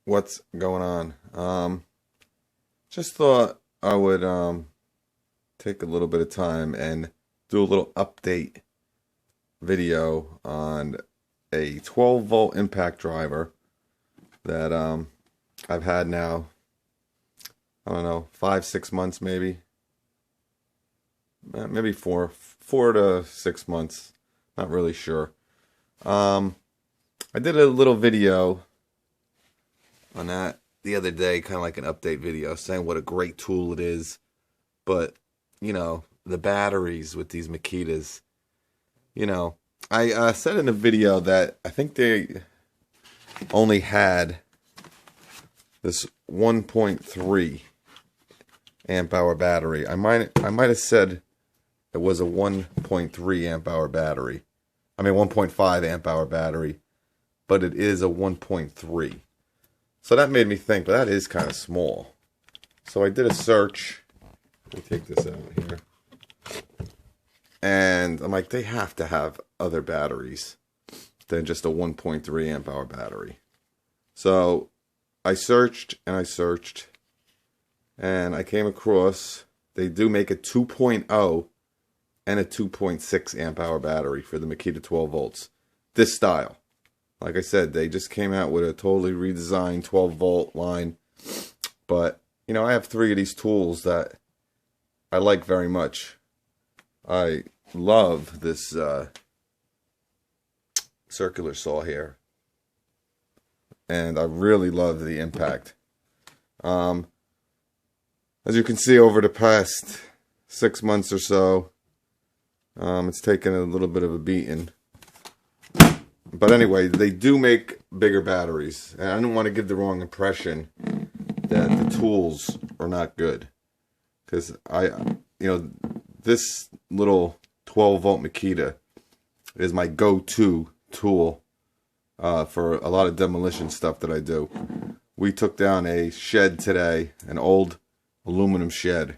What's going on? Just thought I would take a little bit of time and do a little update video on a 12 volt impact driver that I've had now, I don't know, 5-6 months maybe. Maybe four to 6 months. Not really sure. I did a little video on that the other day, kind of like an update video, saying what a great tool it is. But, the batteries with these Makitas, I said in a video that I think they only had this 1.3 amp hour battery. I might have said it was a 1.3 amp hour battery. I mean 1.5 amp hour battery, but it is a 1.3. So that made me think, but that is kind of small. So I did a search. Let me take this out here. And I'm like, they have to have other batteries than just a 1.3 amp hour battery. So I searched and I searched. And I came across, they do make a 2.0 and a 2.6 amp hour battery for the Makita 12 volts. This style. Like I said, they just came out with a totally redesigned 12 volt line. But, I have three of these tools that I like very much. I love this circular saw here. And I really love the impact. As you can see, over the past 6 months or so, it's taken a little bit of a beating. But anyway, they do make bigger batteries. And I don't want to give the wrong impression that the tools are not good. Because this little 12 volt Makita is my go-to tool for a lot of demolition stuff that I do. We took down a shed today, an old aluminum shed.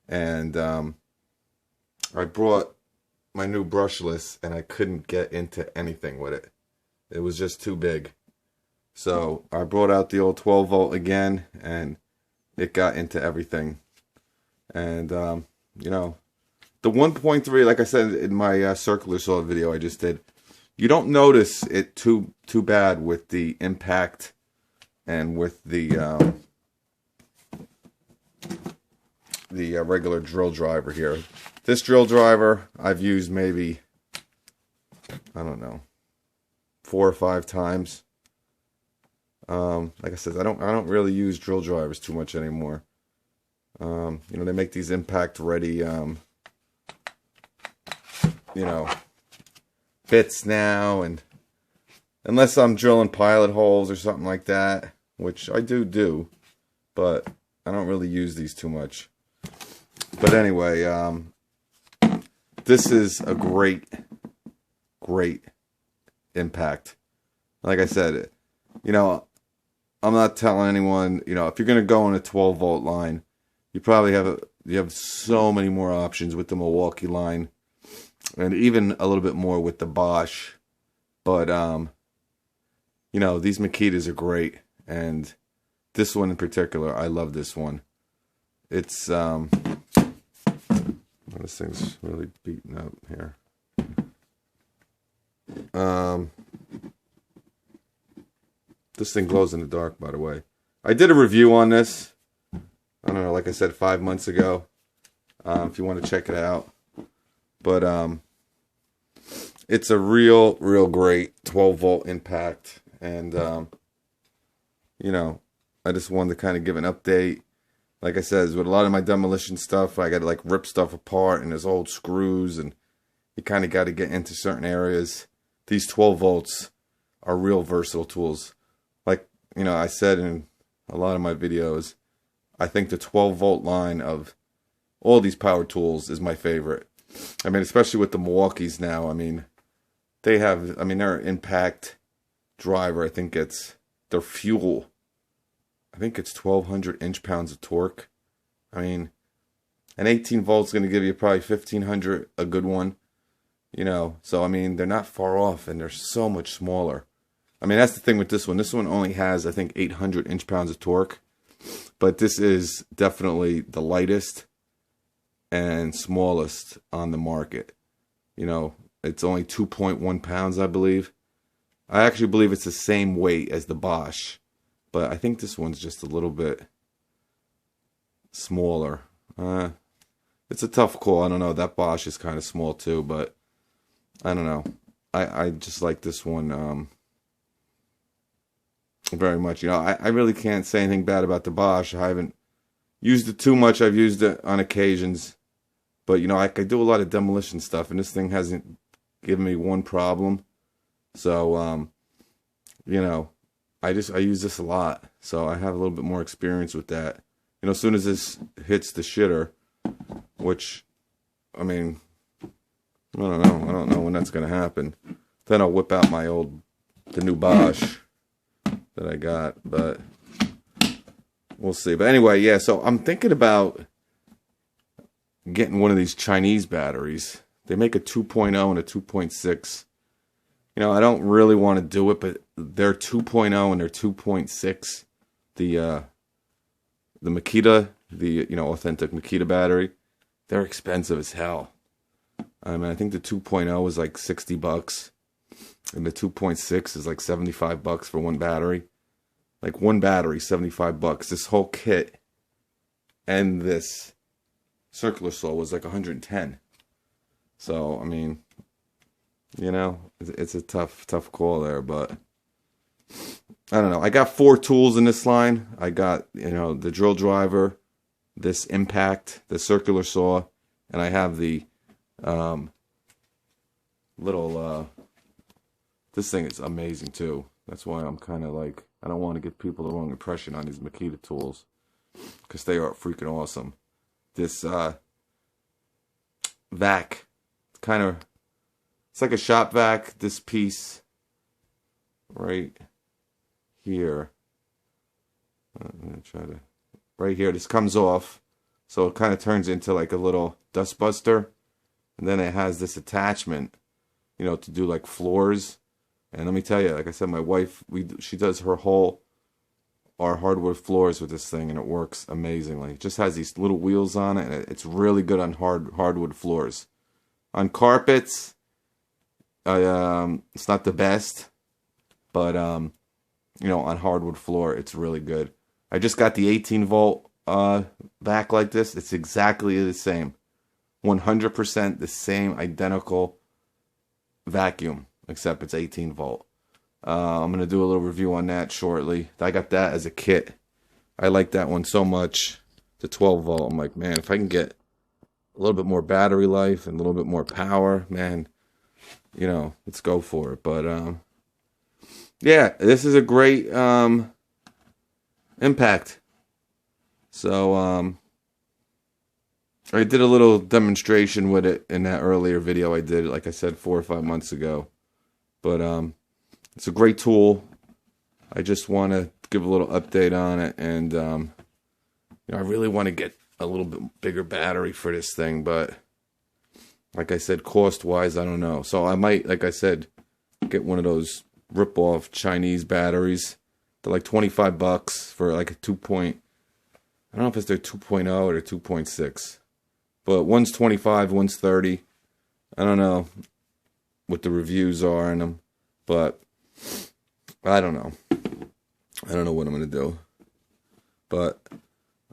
And I brought my new brushless, and I couldn't get into anything with it. It was just too big. So I brought out the old 12 volt again, and it got into everything. And the 1.3, like I said in my circular saw video I just did, you don't notice it too bad with the impact and with the regular drill driver here. This drill driver I've used maybe, I don't know, 4 or 5 times. Like I said, I don't really use drill drivers too much anymore. They make these impact ready bits now, and unless I'm drilling pilot holes or something like that, which I do, but I don't really use these too much. But anyway, this is a great impact. Like I said, I'm not telling anyone, if you're going to go on a 12 volt line, you probably have so many more options with the Milwaukee line, and even a little bit more with the Bosch. But these Makitas are great, and this one in particular, I love this one. It's this thing's really beaten up here. This thing glows in the dark, by the way. I did a review on this, I don't know, like I said, 5 months ago. If you want to check it out. But it's a real great 12 volt impact. And I just wanted to kind of give an update. Like I said, with a lot of my demolition stuff, I got to rip stuff apart, and there's old screws, and you kind of got to get into certain areas. These 12 volts are real versatile tools. Like, I said in a lot of my videos, I think the 12 volt line of all these power tools is my favorite. I mean, especially with the Milwaukees now. I mean, their impact driver, I think their fuel, I think it's 1,200 inch-pounds of torque. I mean, an 18 volt's going to give you probably 1,500, a good one. So I mean, they're not far off, and they're so much smaller. I mean, that's the thing with this one. This one only has, I think, 800 inch-pounds of torque. But this is definitely the lightest and smallest on the market. You know, it's only 2.1 pounds, I believe. I actually believe it's the same weight as the Bosch. But I think this one's just a little bit smaller. It's a tough call. I don't know. That Bosch is kind of small too, but I don't know. I just like this one very much. You know, I really can't say anything bad about the Bosch. I haven't used it too much. I've used it on occasions. But, you know, I do a lot of demolition stuff, and this thing hasn't given me one problem. So, you know, I use this a lot. So I have a little bit more experience with that. You know, as soon as this hits the shitter, which, I mean, I don't know. I don't know when that's going to happen. Then I'll whip out the new Bosch that I got. But we'll see. But anyway, yeah, so I'm thinking about getting one of these Chinese batteries. They make a 2.0 and a 2.6. You know, I don't really want to do it, but their 2.0 and their 2.6, the Makita, the, you know, authentic Makita battery, they're expensive as hell. I mean, I think the 2.0 is like $60, and the 2.6 is like $75 for one battery. Like one battery, $75. This whole kit and this circular saw was like 110. So, I mean, you know, it's a tough call there, but I don't know. I got 4 tools in this line. I got, you know, the drill driver, this impact, the circular saw, and I have the little, this thing is amazing too. That's why I'm kind of like, I don't want to give people the wrong impression on these Makita tools, because they are freaking awesome. This vac, kind of, it's like a shop vac. This piece right here, I'm gonna try to, right here, this comes off, so it kind of turns into like a little dust buster, and then it has this attachment, you know, to do like floors. And let me tell you, like I said, my wife, she does our hardwood floors with this thing, and it works amazingly. It just has these little wheels on it, and it's really good on hardwood floors. On carpets, it's not the best, but you know, on hardwood floor, it's really good. I just got the 18-volt vac like this. It's exactly the same, 100% the same identical vacuum, except it's 18-volt. I'm going to do a little review on that shortly. I got that as a kit. I like that one so much. The 12-volt. I'm like, man, if I can get a little bit more battery life and a little bit more power, man, you know, let's go for it. But, yeah, this is a great impact. So, I did a little demonstration with it in that earlier video I did, like I said, 4 or 5 months ago. But it's a great tool. I just want to give a little update on it, and you know, I really want to get a little bit bigger battery for this thing, but like I said, cost-wise, I don't know. So I might, like I said, get one of those rip-off Chinese batteries. They're like $25 for like a 2. I don't know if it's their 2.0 or their 2.6, but one's 25, one's 30. I don't know what the reviews are in them, but I don't know. I don't know what I'm going to do. But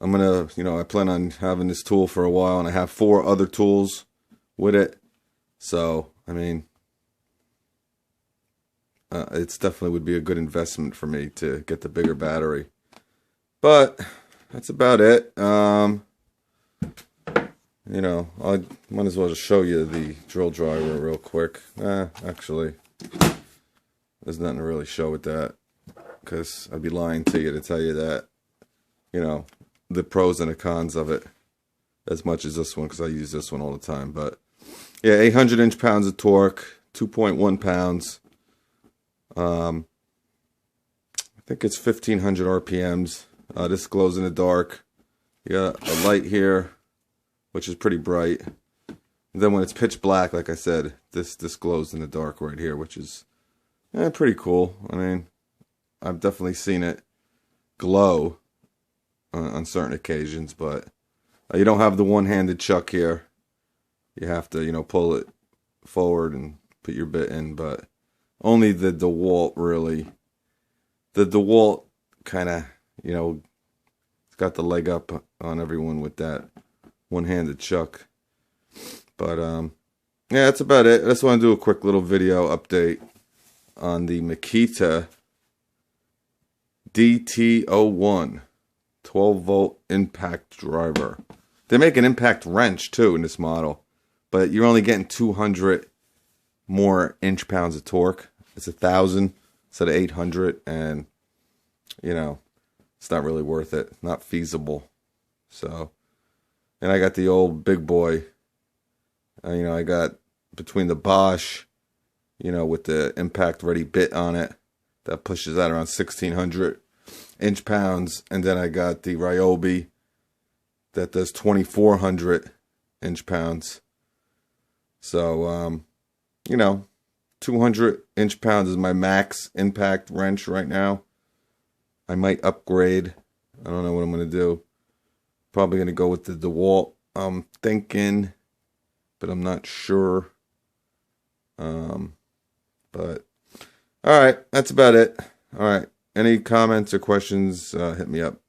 I'm going to, you know, I plan on having this tool for a while, and I have 4 other tools with it. So, I mean, it's definitely would be a good investment for me to get the bigger battery. But that's about it. You know, I might as well just show you the drill driver real quick. Actually, there's nothing to really show with that, because I'd be lying to you to tell you that, you know, the pros and the cons of it as much as this one, because I use this one all the time. But yeah, 800 inch-pounds of torque, 2.1 pounds. I think it's 1500 RPMs. This glows in the dark. You got a light here, which is pretty bright. And then when it's pitch black, like I said, this glows in the dark right here, which is Pretty cool. I mean, I've definitely seen it glow on certain occasions, but you don't have the one-handed chuck here. You have to, pull it forward and put your bit in, but only the DeWalt really. The DeWalt kind of, it's got the leg up on everyone with that one-handed chuck. But, yeah, that's about it. I just want to do a quick little video update on the Makita DT01 12-volt impact driver. They make an impact wrench, too, in this model. But you're only getting 200 more inch-pounds of torque. It's 1,000 instead of 800. And, it's not really worth it. Not feasible. So, and I got the old big boy. I got between the Bosch, with the impact ready bit on it. That pushes out around 1,600 inch-pounds. And then I got the Ryobi that does 2,400 inch-pounds. So, 200 inch-pounds is my max impact wrench right now. I might upgrade. I don't know what I'm going to do. Probably going to go with the DeWalt. I'm thinking, but I'm not sure. But, alright, that's about it. Alright, any comments or questions, hit me up.